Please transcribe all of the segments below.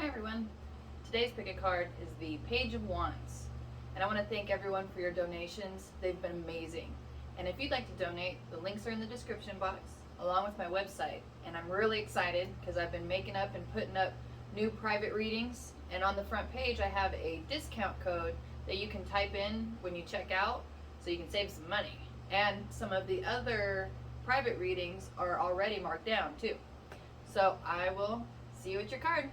everyone. Today's pick a card is the Page of Wands. And I want to thank everyone for your donations. They've been amazing. And if you'd like to donate, the links are in the description box along with my website. And I'm really excited because I've been making up and putting up new private readings. And on the front page, I have a discount code that you can type in when you check out so you can save some money. And some of the other private readings are already marked down too. So I will see you at your card.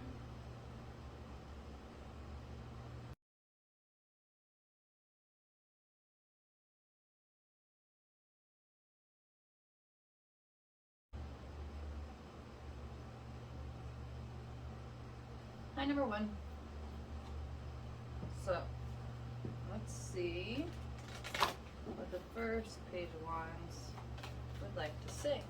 Hi, number one. So, let's see what the first Page of Wands would like to say.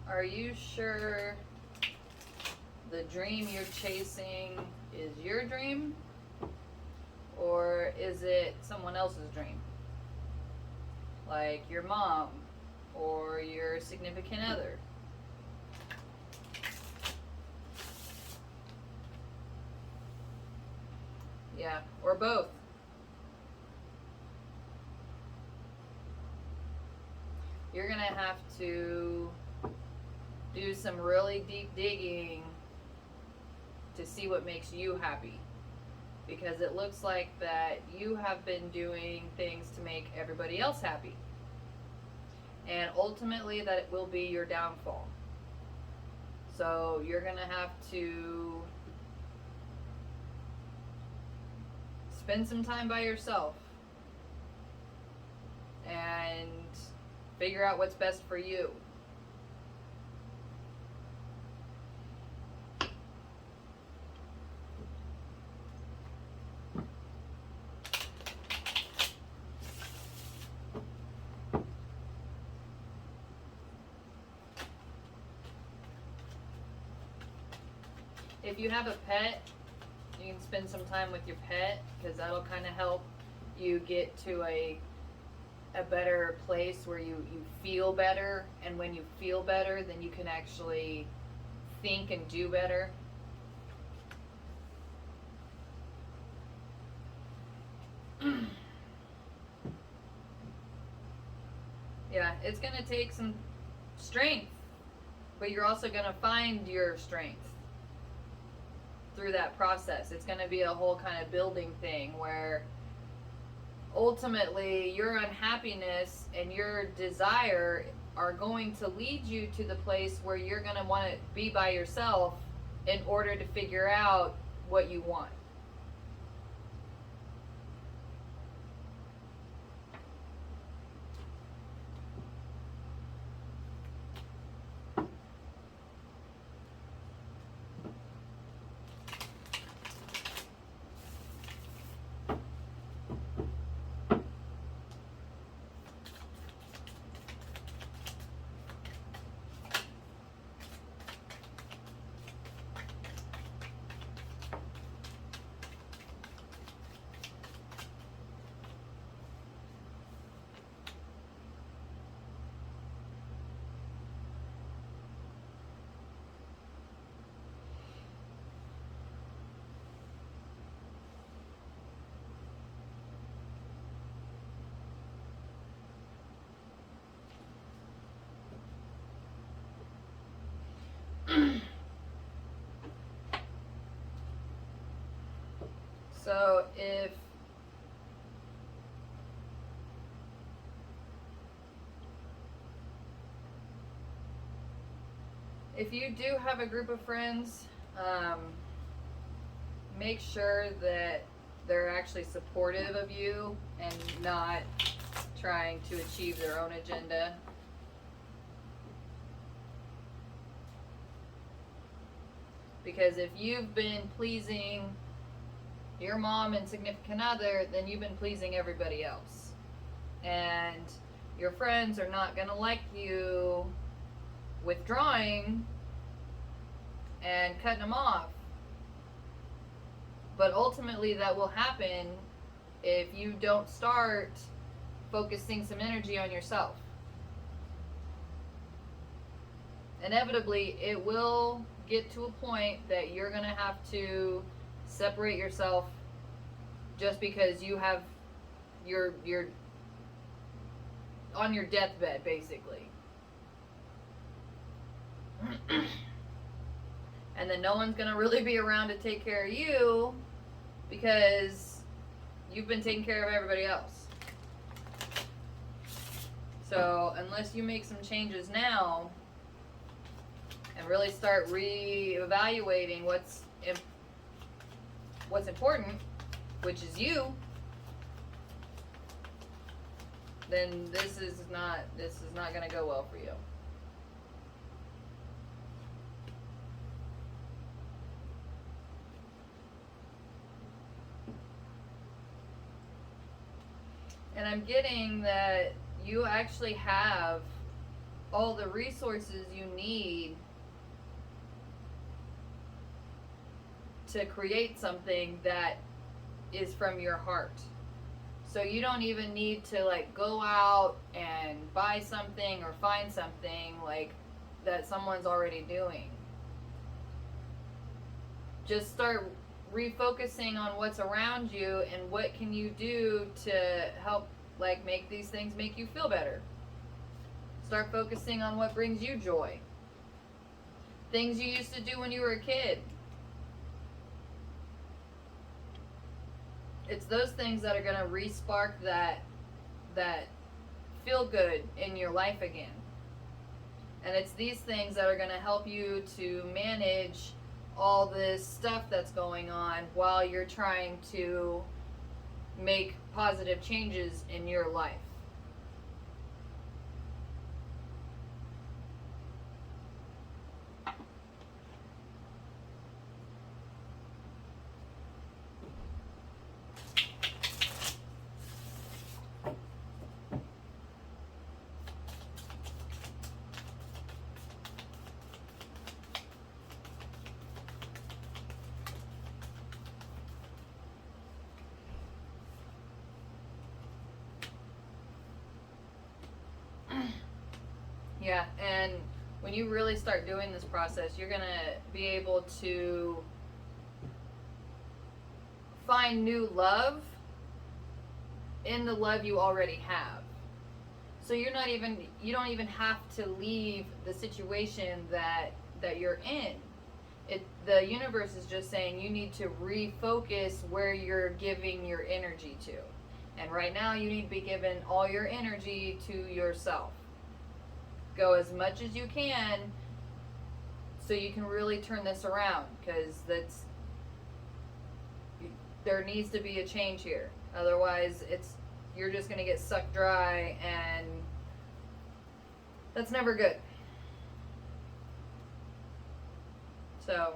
Are you sure the dream you're chasing is your dream? Or is it someone else's dream? Like your mom or your significant other? Yeah, or both. You're gonna have to do some really deep digging to see what makes you happy, because it looks like that you have been doing things to make everybody else happy, and ultimately that it will be your downfall. So you're gonna have to spend some time by yourself and figure out what's best for you. If you have a pet, you can spend some time with your pet, because that'll kind of help you get to a better place where you feel better. And when you feel better, then you can actually think and do better. Yeah, it's going to take some strength, but you're also going to find your strength through that process. It's going to be a whole kind of building thing where ultimately your unhappiness and your desire are going to lead you to the place where you're going to want to be by yourself in order to figure out what you want. So if if you do have a group of friends, make sure that they're actually supportive of you and not trying to achieve their own agenda. Because if you've been pleasing your mom and significant other, then you've been pleasing everybody else. And your friends are not going to like you withdrawing and cutting them off. But ultimately that will happen if you don't start focusing some energy on yourself. Inevitably, it will get to a point that you're going to have to separate yourself just because you have you're on your deathbed, basically. And then no one's going to really be around to take care of you because you've been taking care of everybody else. So unless you make some changes now and really start re-evaluating what's important, which is you, then this is not going to go well for you. And I'm getting that you actually have all the resources you need to create something that is from your heart. So you don't even need to like go out and buy something or find something like that someone's already doing. Just start refocusing on what's around you and what can you do to help like make these things make you feel better. Start focusing on what brings you joy. Things you used to do when you were a kid. It's those things that are going to re-spark that feel good in your life again. And it's these things that are going to help you to manage all this stuff that's going on while you're trying to make positive changes in your life. Yeah, and when you really start doing this process, you're going to be able to find new love in the love you already have. So you don't even have to leave the situation that you're in. The universe is just saying you need to refocus where you're giving your energy to. And right now you need to be giving all your energy to yourself. Go as much as you can so you can really turn this around, because there needs to be a change here. Otherwise you're just going to get sucked dry, and that's never good. So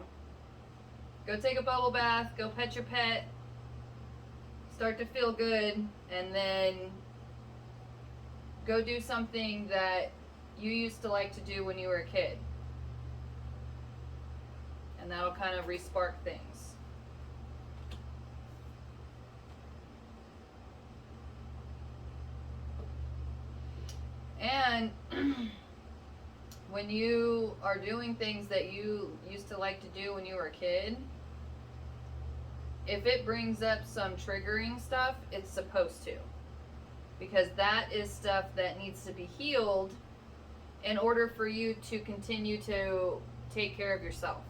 go take a bubble bath, go pet your pet, start to feel good, and then go do something that you used to like to do when you were a kid. And that'll kind of re-spark things. And when you are doing things that you used to like to do when you were a kid, if it brings up some triggering stuff, it's supposed to. Because that is stuff that needs to be healed in order for you to continue to take care of yourself.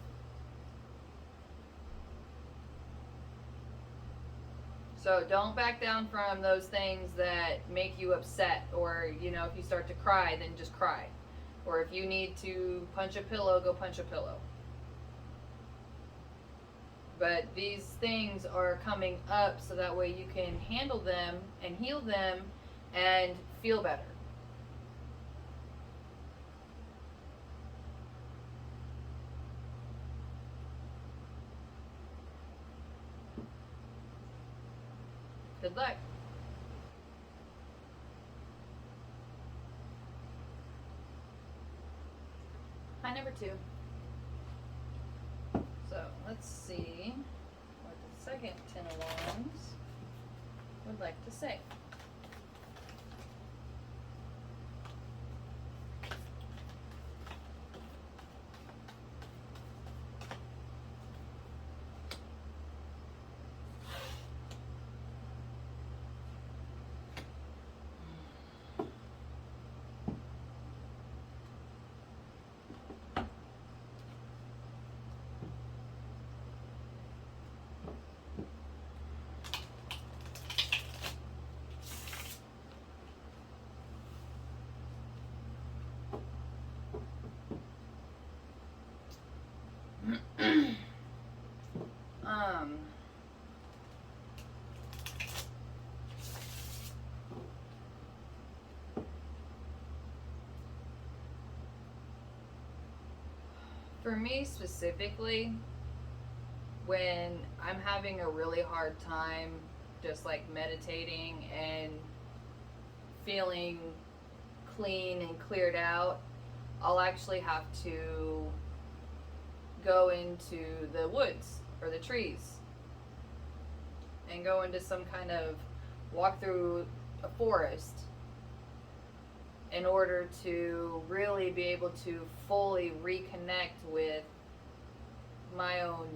So don't back down from those things that make you upset, or if you start to cry, then just cry. Or if you need to punch a pillow, go punch a pillow. But these things are coming up so that way you can handle them and heal them and feel better. Good luck. Hi, number 2. So let's see what the second 10 of Wands would like to say. For me specifically, when I'm having a really hard time just like meditating and feeling clean and cleared out, I'll actually have to go into the woods or the trees and go into some kind of walk through a forest in order to really be able to fully reconnect with my own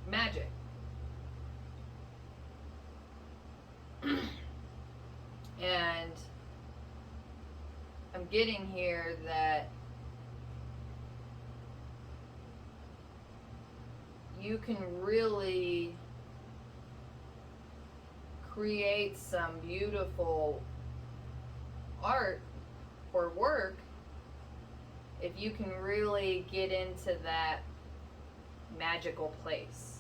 magic. And I'm getting here that you can really create some beautiful art or work if you can really get into that magical place.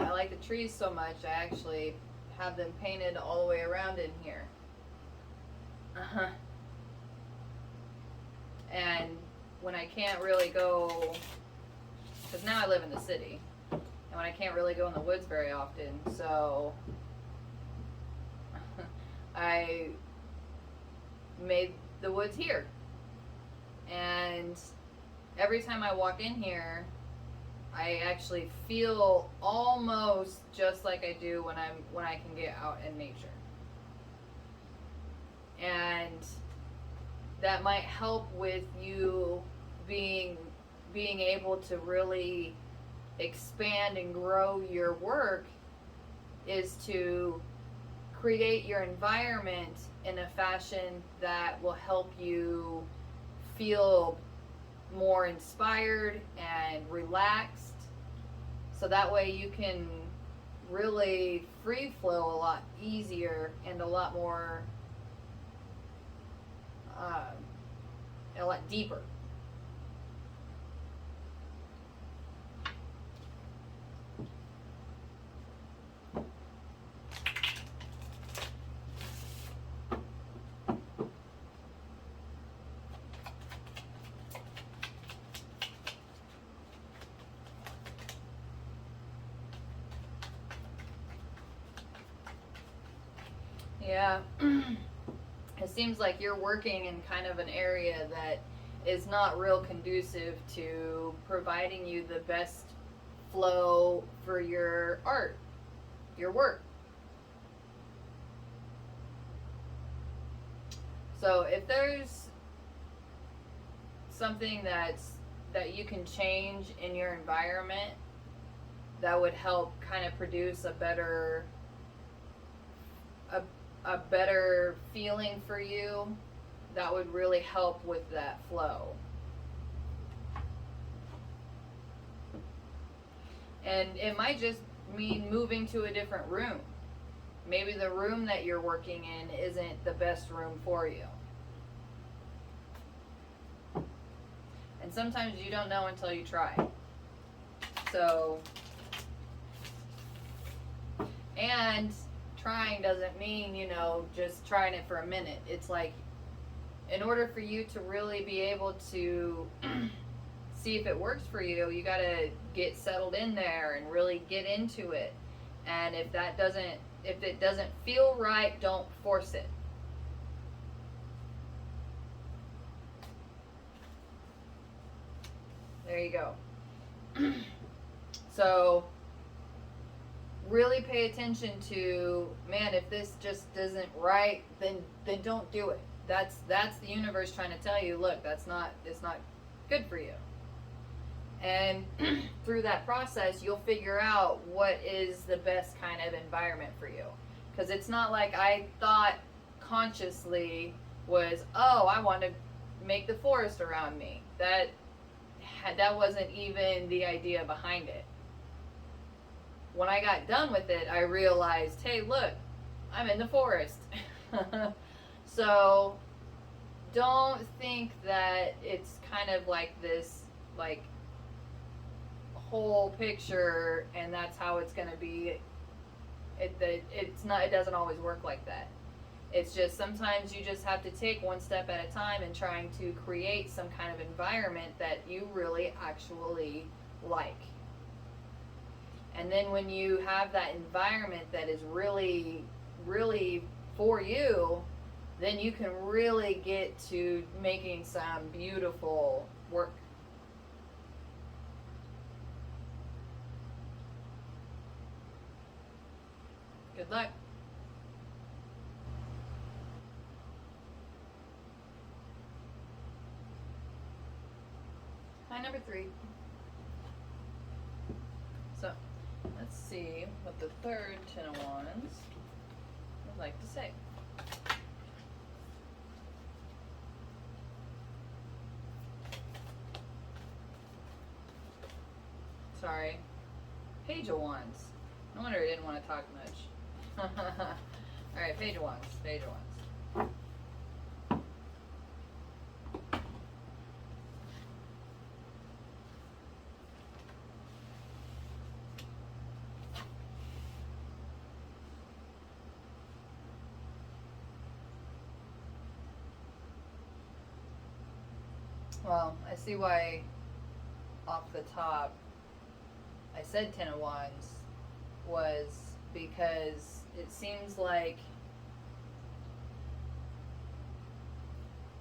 I like the trees so much, I actually have them painted all the way around in here. And when I can't really go, because now I live in the city, and when I can't really go in the woods very often, so I made the woods here. And every time I walk in here, I actually feel almost just like I do when I can get out in nature. And that might help with you being able to really expand and grow your work, is to create your environment in a fashion that will help you feel more inspired and relaxed, so that way you can really free flow a lot easier and a lot more a lot deeper. Yeah. It seems like you're working in kind of an area that is not real conducive to providing you the best flow for your art, your work. So if there's something that you can change in your environment that would help kind of produce a better feeling for you, that would really help with that flow. And it might just mean moving to a different room. Maybe the room that you're working in isn't the best room for you. And sometimes you don't know until you try. So, and trying doesn't mean, just trying it for a minute. It's like, in order for you to really be able to see if it works for you, you got to get settled in there and really get into it. And if it doesn't feel right, don't force it. There you go. So really pay attention to, man, if this just isn't right, then don't do it. That's the universe trying to tell you, look, it's not good for you. And through that process, you'll figure out what is the best kind of environment for you. Because it's not like I thought consciously was, oh, I want to make the forest around me. That wasn't even the idea behind it. When I got done with it, I realized, hey, look, I'm in the forest. So don't think that it's kind of like this, like, whole picture and that's how it's going to be. It's not. It doesn't always work like that. It's just sometimes you just have to take one step at a time and trying to create some kind of environment that you really actually like. And then when you have that environment that is really, really for you, then you can really get to making some beautiful work. Good luck. Hi, number 3. So, let's see what the third Ten of Wands would like to say. Sorry. Page of Wands. No wonder I didn't want to talk much. Alright, Page of Wands. Page of Wands. Well, I see why off the top I said Ten of Wands was because it seems like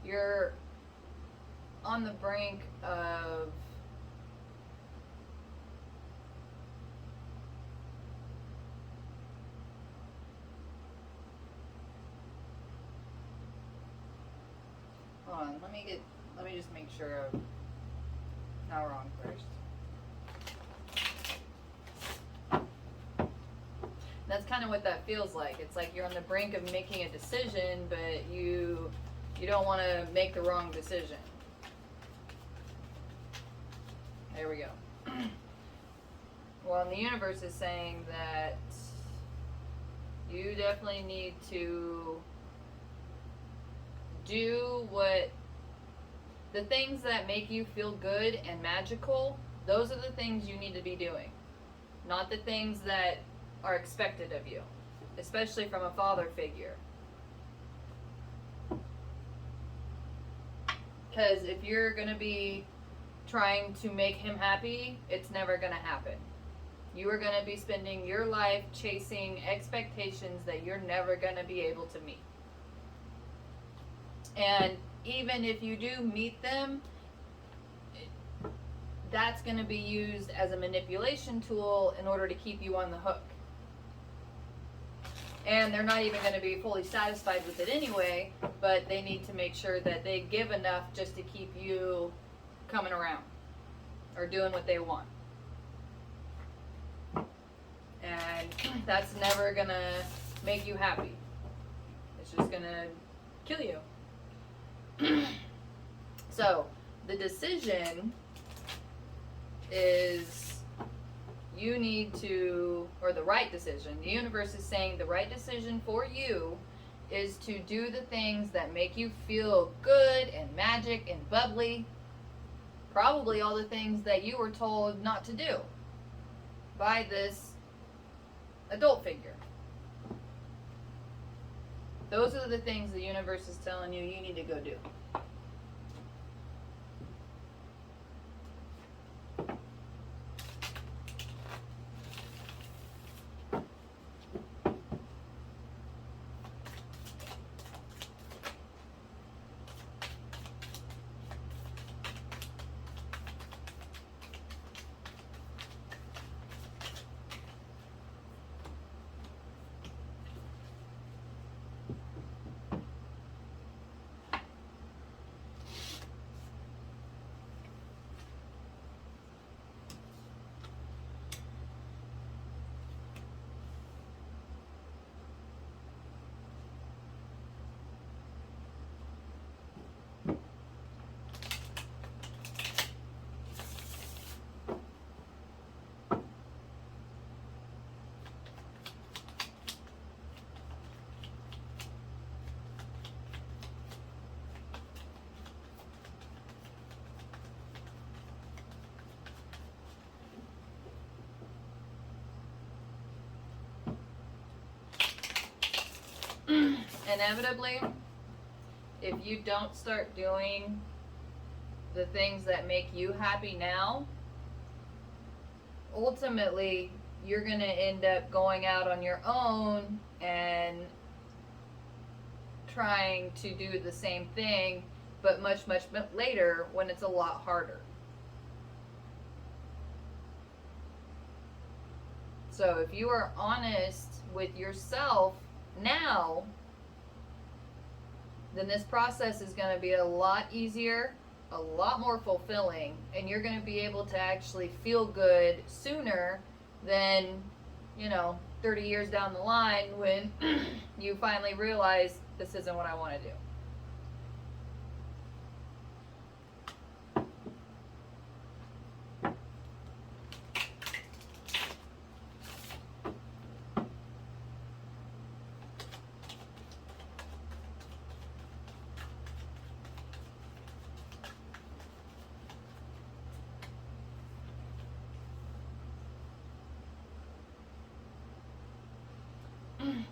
you're on the brink of hold on, let me just make sure I'm not wrong first. That's kind of what that feels like. It's like you're on the brink of making a decision, but you don't want to make the wrong decision. There we go. Well, and the universe is saying that you definitely need to do what the things that make you feel good and magical, those are the things you need to be doing, not the things that are expected of you, especially from a father figure. Because if you're going to be trying to make him happy, it's never going to happen. You are going to be spending your life chasing expectations that you're never going to be able to meet. And even if you do meet them, that's going to be used as a manipulation tool in order to keep you on the hook. And they're not even going to be fully satisfied with it anyway, but they need to make sure that they give enough just to keep you coming around or doing what they want. And that's never going to make you happy. It's just going to kill you. So, the decision is you need to, or the right decision, the universe is saying the right decision for you is to do the things that make you feel good and magic and bubbly. Probably all the things that you were told not to do by this adult figure. Those are the things the universe is telling you you need to go do. Inevitably, if you don't start doing the things that make you happy now, ultimately you're going to end up going out on your own and trying to do the same thing, but much later when it's a lot harder. So if you are honest with yourself now, then this process is going to be a lot easier, a lot more fulfilling, and you're going to be able to actually feel good sooner than, 30 years down the line when you finally realize this isn't what I want to do.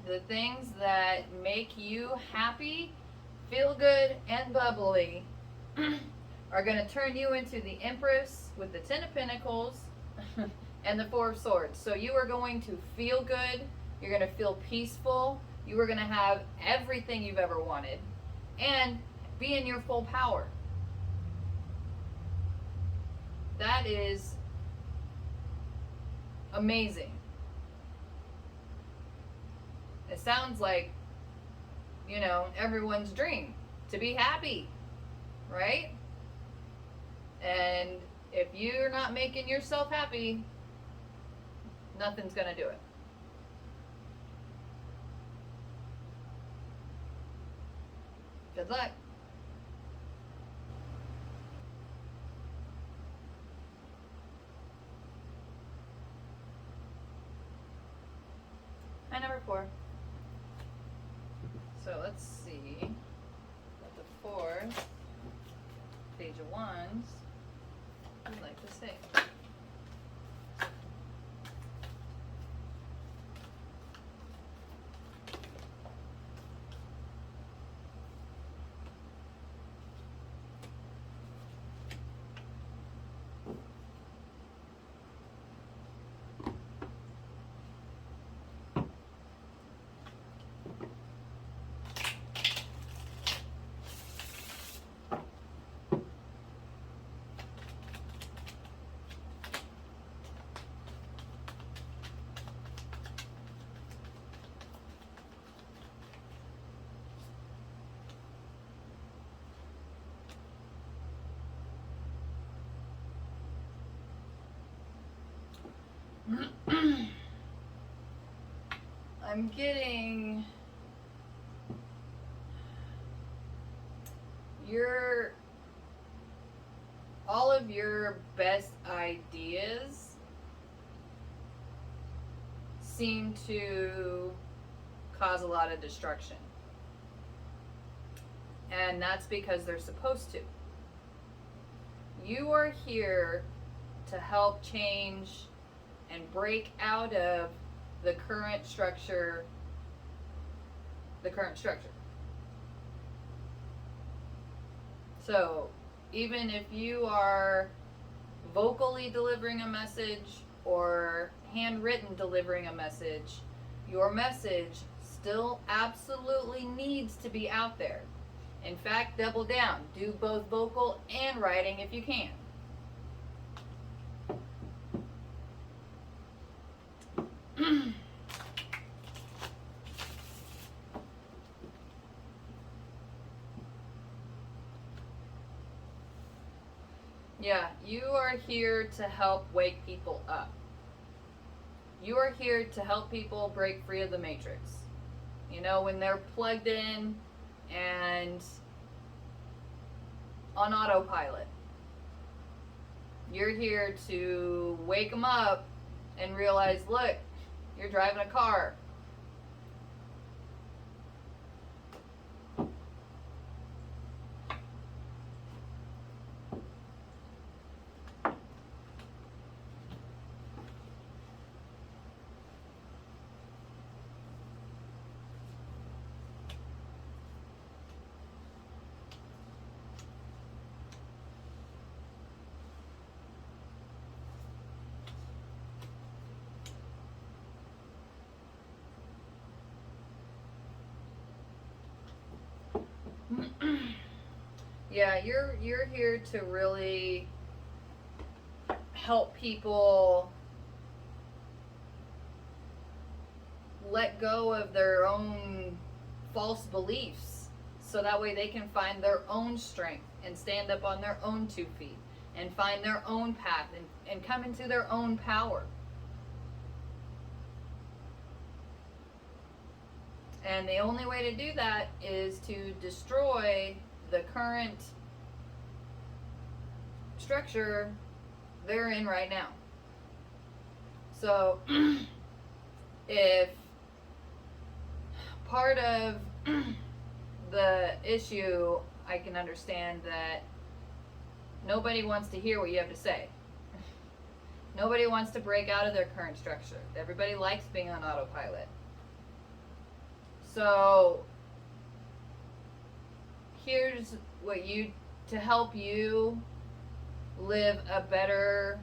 The things that make you happy, feel good, and bubbly are going to turn you into the Empress with the Ten of Pentacles and the Four of Swords. So you are going to feel good, you're going to feel peaceful, you are going to have everything you've ever wanted, and be in your full power. That is amazing. It sounds like, everyone's dream to be happy, right? And if you're not making yourself happy, nothing's going to do it. Good luck. Hi, number 4. So let's see what the 4th Page of Wands would like to say. I'm getting all of your best ideas seem to cause a lot of destruction. And that's because they're supposed to. You are here to help change and break out of the current structure. So, even if you are vocally delivering a message or handwritten delivering a message, your message still absolutely needs to be out there. In fact, double down. Do both vocal and writing if you can. Yeah, you are here to help wake people up. You are here to help people break free of the matrix. You know, when they're plugged in and on autopilot. You're here to wake them up and realize, look, you're driving a car. Yeah, you're here to really help people let go of their own false beliefs so that way they can find their own strength and stand up on their own 2 feet and find their own path and come into their own power. And the only way to do that is to destroy the current structure they're in right now. So, if part of the issue, I can understand that nobody wants to hear what you have to say. Nobody wants to break out of their current structure. Everybody likes being on autopilot. So, here's what to help you live a better,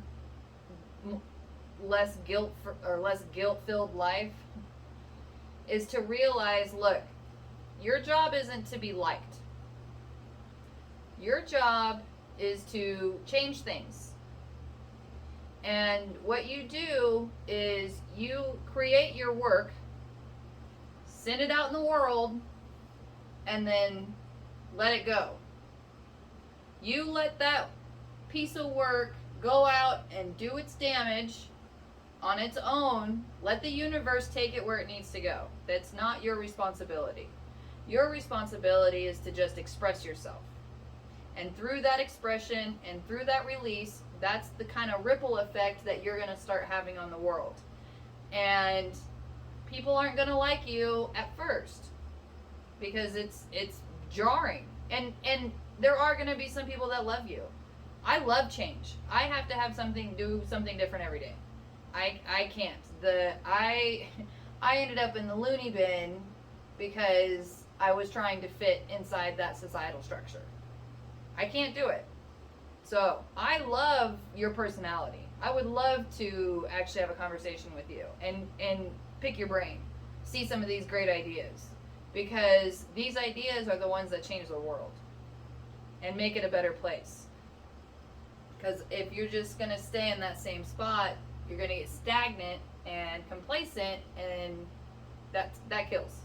less guilt-filled life is to realize, look, your job isn't to be liked. Your job is to change things. And what you do is you create your work, send it out in the world, and then let it go. You let that piece of work go out and do its damage on its own. Let the universe take it where it needs to go. That's not your responsibility. Your responsibility is to just express yourself. And through that expression and through that release, that's the kind of ripple effect that you're going to start having on the world. And people aren't going to like you at first because it's jarring. And there are going to be some people that love you. I love change. I have to have do something different every day. I can't. I ended up in the loony bin because I was trying to fit inside that societal structure. I can't do it. So I love your personality. I would love to actually have a conversation with you and pick your brain. See some of these great ideas. Because these ideas are the ones that change the world and make it a better place. Because if you're just going to stay in that same spot, you're going to get stagnant and complacent, and that kills.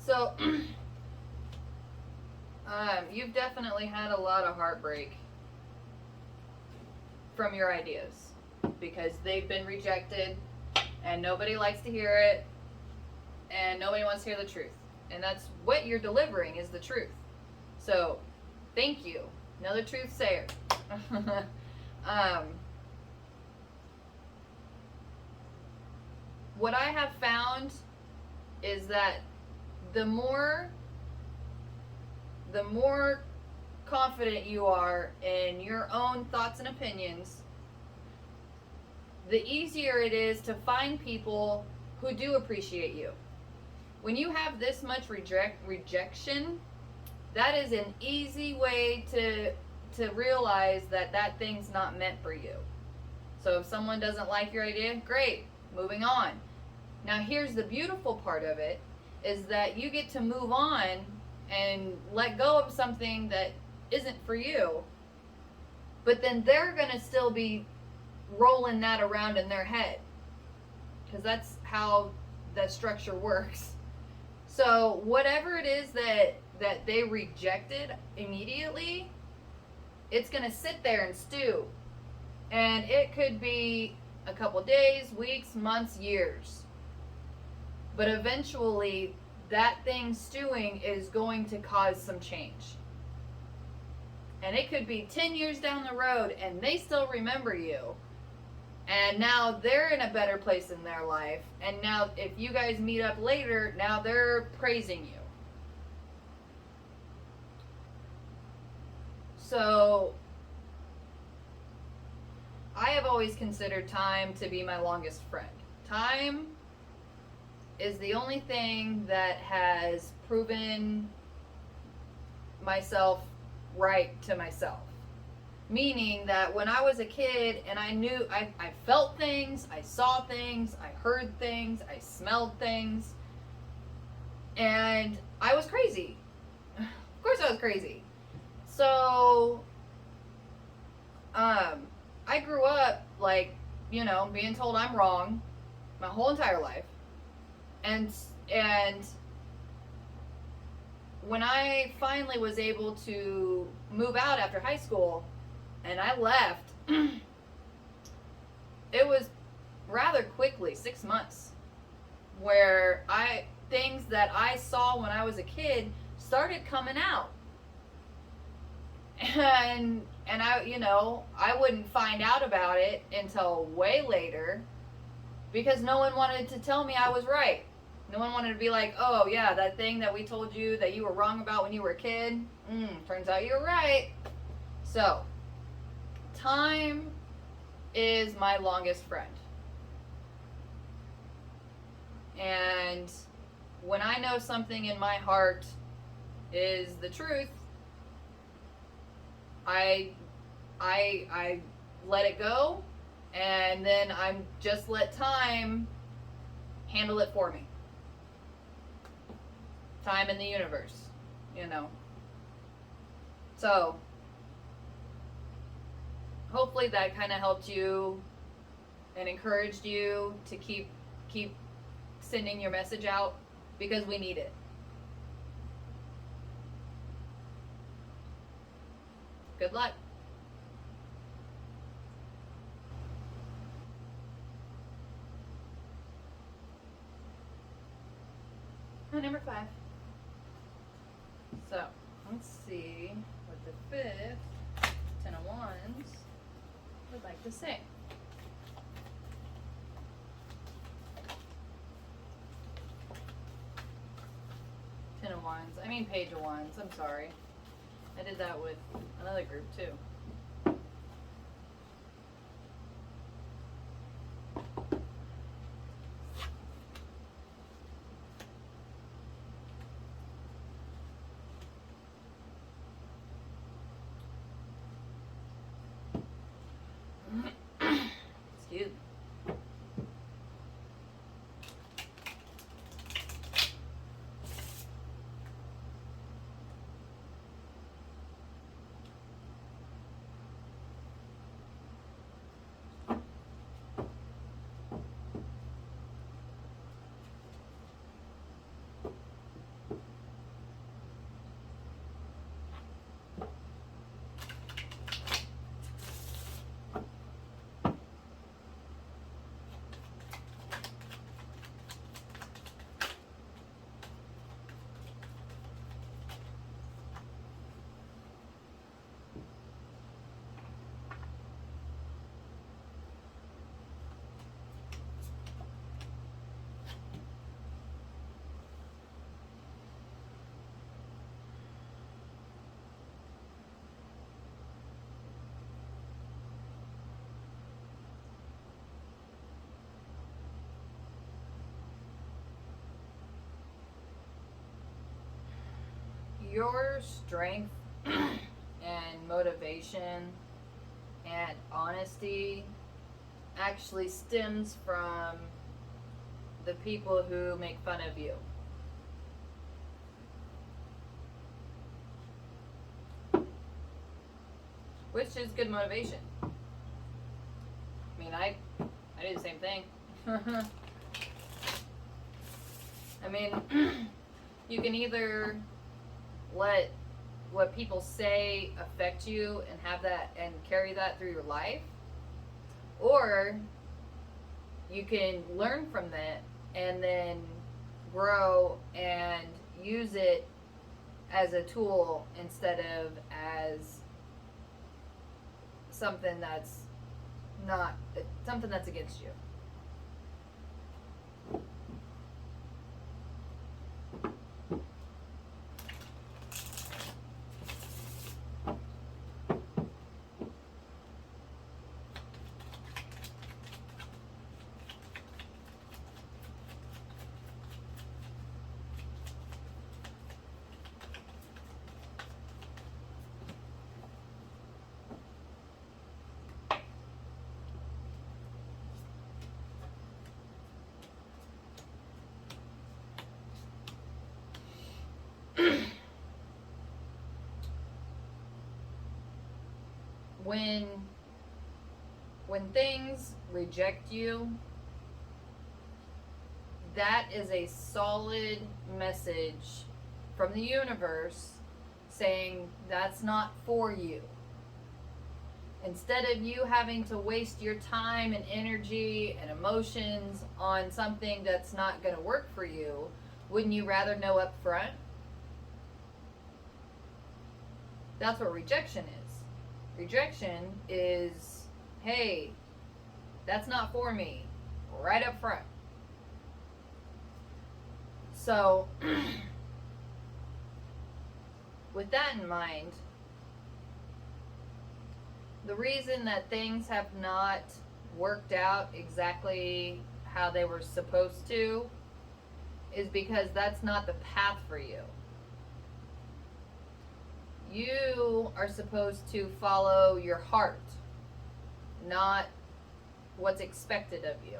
So, You've definitely had a lot of heartbreak from your ideas because they've been rejected and nobody likes to hear it and nobody wants to hear the truth. And that's what you're delivering is the truth. So, thank you. Another truth sayer. What I have found is that the more confident you are in your own thoughts and opinions, the easier it is to find people who do appreciate you. When you have this much rejection, that is an easy way to realize that that thing's not meant for you. So if someone doesn't like your idea, great, moving on. Now here's the beautiful part of it, is that you get to move on and let go of something that isn't for you, but then they're going to still be rolling that around in their head, because that's how that structure works. So whatever it is that they rejected immediately, it's going to sit there and stew. And it could be a couple days, weeks, months, years. But eventually, that thing stewing is going to cause some change. And it could be 10 years down the road and they still remember you. And now they're in a better place in their life. And now if you guys meet up later, now they're praising you. So I have always considered time to be my longest friend. Time is the only thing that has proven myself right to myself. Meaning that when I was a kid and I knew, I felt things, I saw things, I heard things, I smelled things, and I was crazy. Of course I was crazy. So, I grew up like, being told I'm wrong my whole entire life. And when I finally was able to move out after high school and I left, it was rather quickly, 6 months, where things that I saw when I was a kid started coming out. And I wouldn't find out about it until way later because no one wanted to tell me I was right. No one wanted to be like, oh yeah, that thing that we told you that you were wrong about when you were a kid, turns out you're right. So, time is my longest friend. And when I know something in my heart is the truth, I let it go, and then I'm just let time handle it for me. Time in the universe, So, hopefully that kind of helped you and encouraged you to keep sending your message out, because we need it. Good luck. Number 5. So, let's see what the 5th 10 of Wands would like to say. Page of Wands. I'm sorry. I did that with another group too. Excuse me. your strength and motivation and honesty actually stems from the people who make fun of you. Which is good motivation. I mean, I do the same thing. I mean, you can either let what people say affect you and have that and carry that through your life, or you can learn from that and then grow and use it as a tool instead of as something that's against you. When things reject you, that is a solid message from the universe saying that's not for you. Instead of you having to waste your time and energy and emotions on something that's not going to work for you, wouldn't you rather know up front? That's what rejection is. Rejection is, hey, that's not for me, right up front. So, with that in mind, the reason that things have not worked out exactly how they were supposed to is because that's not the path for you. You are supposed to follow your heart, not what's expected of you.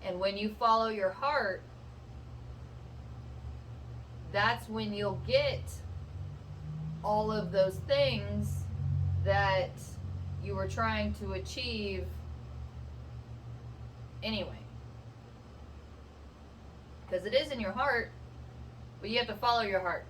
And when you follow your heart, that's when you'll get all of those things that you were trying to achieve anyway. Because it is in your heart, but you have to follow your heart.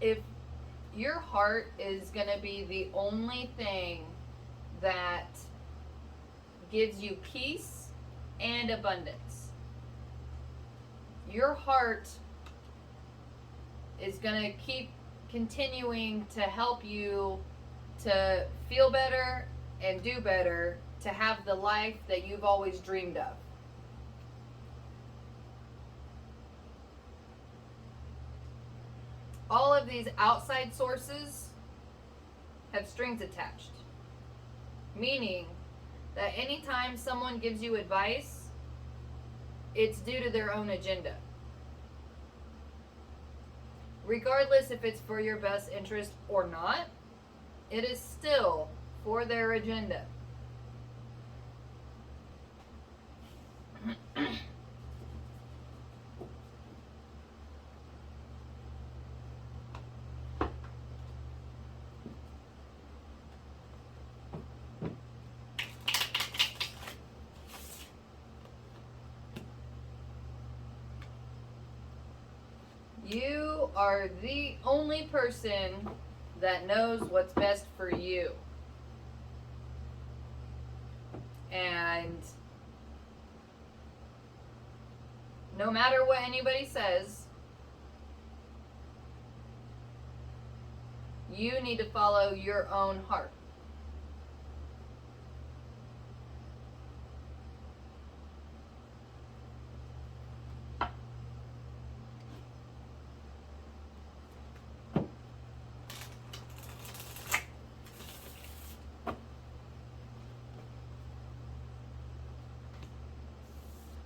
If your heart is going to be the only thing that gives you peace and abundance, your heart is going to keep continuing to help you to feel better and do better, to have the life that you've always dreamed of. All of these outside sources have strings attached, meaning that anytime someone gives you advice, it's due to their own agenda. Regardless if it's for your best interest or not, it is still for their agenda. You are the only person that knows what's best for you. And no matter what anybody says, you need to follow your own heart.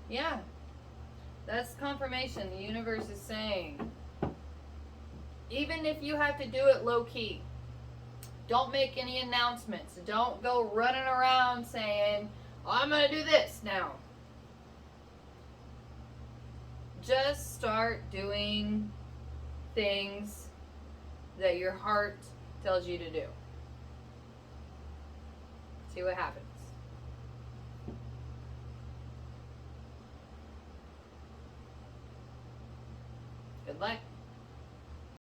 Yeah, that's confirmation. The universe is saying, even if you have to do it low key, don't make any announcements. Don't go running around saying, I'm going to do this now. Just start doing things that your heart tells you to do. See what happens. Good luck.